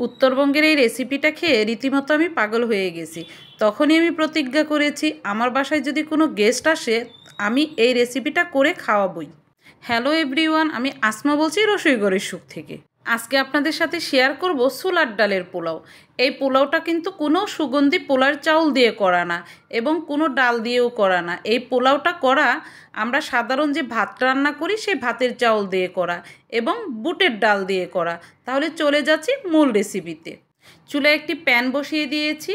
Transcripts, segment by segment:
উত্তরবঙ্গের এই রেসিপিটা খেয়ে রীতিমতো আমি পাগল হয়ে গেছি। তখনই আমি প্রতিজ্ঞা করেছি আমার বাসায় যদি কোনো গেস্ট আসে আমি এই রেসিপিটা করে খাওয়াবই। হ্যালো এভরিওয়ান, আমি আসমা বলছি রসইঘরের সুখ থেকে। আজকে আপনাদের সাথে শেয়ার করব ছোলার ডালের পোলাও। এই পোলাওটা কিন্তু কোনো সুগন্ধি পোলার চাউল দিয়ে করা না এবং কোনো ডাল দিয়েও করা না। এই পোলাওটা করা আমরা সাধারণ যে ভাত রান্না করি সেই ভাতের চাউল দিয়ে করা এবং বুটের ডাল দিয়ে করা। তাহলে চলে যাচ্ছি মূল রেসিপিতে। চুলায় একটি প্যান বসিয়ে দিয়েছি।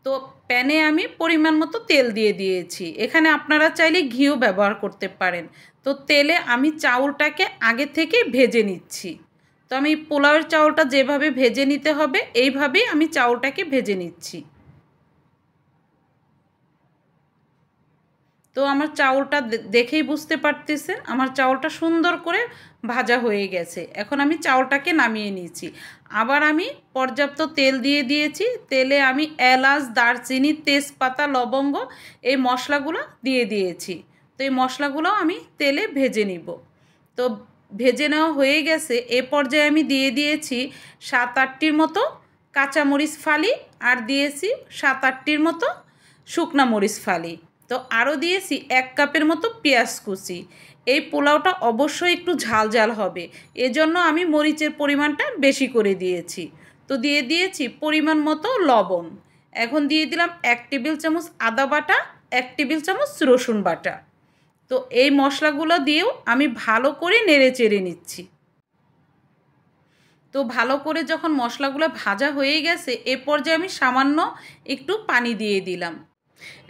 তো প্যানে আমি পরিমাণ মতো তেল দিয়ে দিয়েছি। এখানে আপনারা চাইলে ঘিও ব্যবহার করতে পারেন। তো তেলে আমি চাউলটাকে আগে থেকে ভেজে নিচ্ছি। তো আমি পোলাওয়ের চাউলটা যেভাবে ভেজে নিতে হবে এইভাবেই আমি চাউলটাকে ভেজে নিচ্ছি। তো আমার চাউলটা দেখেই বুঝতে পারতেছেন আমার চাউলটা সুন্দর করে ভাজা হয়ে গেছে। এখন আমি চাউলটাকে নামিয়ে নিয়েছি। আবার আমি পর্যাপ্ত তেল দিয়ে দিয়েছি। তেলে আমি এলাচ, দারচিনি, তেজপাতা, লবঙ্গ এই মশলাগুলো দিয়ে দিয়েছি। তো এই মশলাগুলো আমি তেলে ভেজে নিব। তো ভেজে নেওয়া হয়ে গেছে। এ পর্যায়ে আমি দিয়ে দিয়েছি 7-8টির মতো কাঁচামরিচ ফালি আর দিয়েছি 7-8টির মতো শুকনা মরিচ ফালি। তো আরও দিয়েছি 1 কাপের মতো পেঁয়াজ কুচি। এই পোলাওটা অবশ্যই একটু ঝাল ঝাল হবে, এজন্য আমি মরিচের পরিমাণটা বেশি করে দিয়েছি। তো দিয়ে দিয়েছি পরিমাণ মতো লবণ। এখন দিয়ে দিলাম 1 টেবিল চামচ আদা বাটা, 1 টেবিল চামচ রসুন বাটা। তো এই মশলাগুলো দিয়েও আমি ভালো করে নেড়ে চেড়ে নিচ্ছি। তো ভালো করে যখন মশলাগুলো ভাজা হয়ে গেছে এ পর্যায়ে আমি সামান্য একটু পানি দিয়ে দিলাম।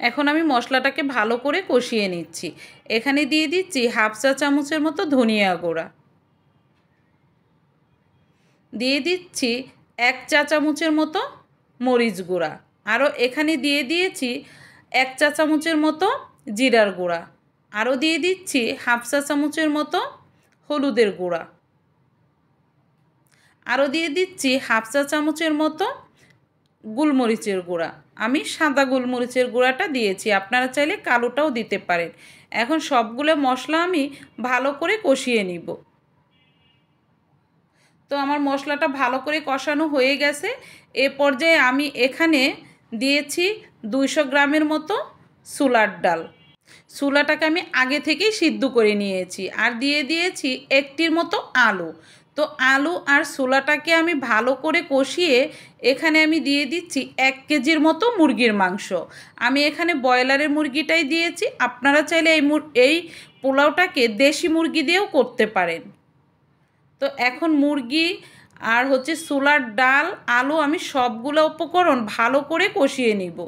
এখন আমি মশলাটাকে ভালো করে কষিয়ে নিচ্ছি। এখানে দিয়ে দিচ্ছি 1/2 চা চামচের মতো ধনিয়া গুঁড়া, দিয়ে দিচ্ছি 1 চা চামচের মতো মরিচ গুঁড়া, আরও এখানে দিয়ে দিয়েছি 1 চা চামচের মতো জিরার গুঁড়া, আরও দিয়ে দিচ্ছি 1/2 চা চামচের মতো হলুদের গুঁড়া, আরও দিয়ে দিচ্ছি 1/2 চা চামচের মতো গোলমরিচের গুঁড়া। আমি সাদা গোলমরিচের গুঁড়াটা দিয়েছি, আপনারা চাইলে কালোটাও দিতে পারেন। এখন সবগুলো মশলা আমি ভালো করে কষিয়ে নিব। তো আমার মশলাটা ভালো করে কষানো হয়ে গেছে। এ পর্যায়ে আমি এখানে দিয়েছি 200 গ্রামের মতো ছোলার ডাল। ছোলাটাকে আমি আগে থেকেই সিদ্ধ করে নিয়েছি। আর দিয়ে দিয়েছি 1টির মতো আলু। তো আলু আর ছোলাটাকে আমি ভালো করে কষিয়ে এখানে আমি দিয়ে দিচ্ছি 1 কেজির মতো মুরগির মাংস। আমি এখানে ব্রয়লারের মুরগিটাই দিয়েছি, আপনারা চাইলে এই পোলাওটাকে দেশি মুরগি দিয়েও করতে পারেন। তো এখন মুরগি আর ছোলার ডাল, আলু আমি সবগুলো উপকরণ ভালো করে কষিয়ে নিব।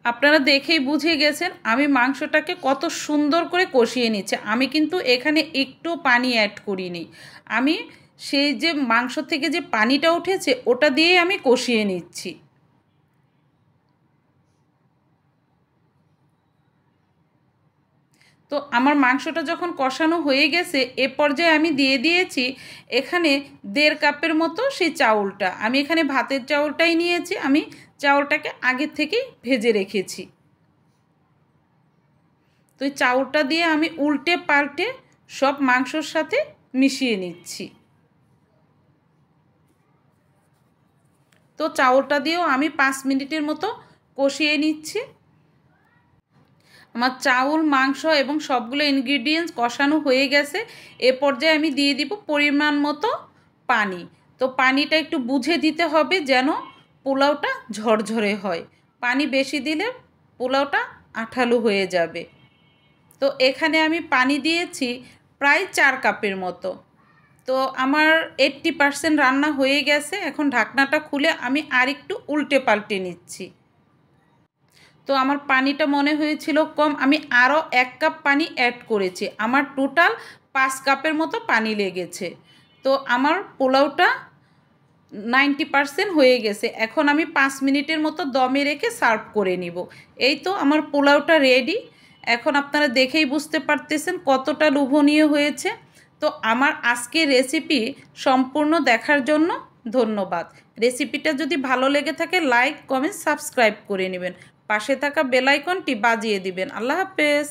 আপনারা দেখেই বুঝে গেছেন আমি মাংসটাকে কত সুন্দর করে কষিয়ে নিচ্ছে। আমি কিন্তু এখানে একটু পানি অ্যাড করিনি। আমি সেই যে মাংস থেকে যে পানিটা উঠেছে ওটা দিয়েই আমি কষিয়ে নিচ্ছি। তো আমার মাংসটা যখন কষানো হয়ে গেছে এ পর্যায়ে আমি দিয়ে দিয়েছি এখানে 1.5 কাপের মতো সেই চাউলটা। আমি এখানে ভাতের চাউলটাই নিয়েছি, আমি চাউলটাকে আগে থেকেই ভেজে রেখেছি। তো এই চাউলটা দিয়ে আমি উল্টে পাল্টে সব মাংসর সাথে মিশিয়ে নিচ্ছি। তো চাউলটা দিয়েও আমি 5 মিনিটের মতো কষিয়ে নিচ্ছি। আমার চাউল, মাংস এবং সবগুলো ইনগ্রিডিয়েন্টস কষানো হয়ে গেছে। এ পর্যায়ে আমি দিয়ে দিব পরিমাণ মতো পানি। তো পানিটা একটু বুঝে দিতে হবে যেন পোলাওটা ঝরঝরে হয়। পানি বেশি দিলে পোলাওটা আঠালো হয়ে যাবে। তো এখানে আমি পানি দিয়েছি প্রায় 4 কাপের মতো। তো আমার 80% রান্না হয়ে গেছে। এখন ঢাকনাটা খুলে আমি আরেকটু উল্টে পাল্টে নিচ্ছি। তো আমার পানিটা মনে হয়েছিল কম, আমি আরও 1 কাপ পানি অ্যাড করেছি। আমার টোটাল 5 কাপের মতো পানি লেগেছে। তো আমার পোলাওটা 90% হয়ে গেছে। এখন আমি 5 মিনিটের মতো দমে রেখে সার্ভ করে নিব। এই তো আমার পোলাওটা রেডি। এখন আপনারা দেখেই বুঝতে পারতেছেন কতটা লোভনীয় হয়েছে। তো আমার আজকের রেসিপি সম্পূর্ণ দেখার জন্য ধন্যবাদ। রেসিপিটা যদি ভালো লেগে থাকে লাইক, কমেন্ট, সাবস্ক্রাইব করে নেবেন। পাশে থাকা বেল আইকনটি বাজিয়ে দিবেন। আল্লাহ হাফেজ।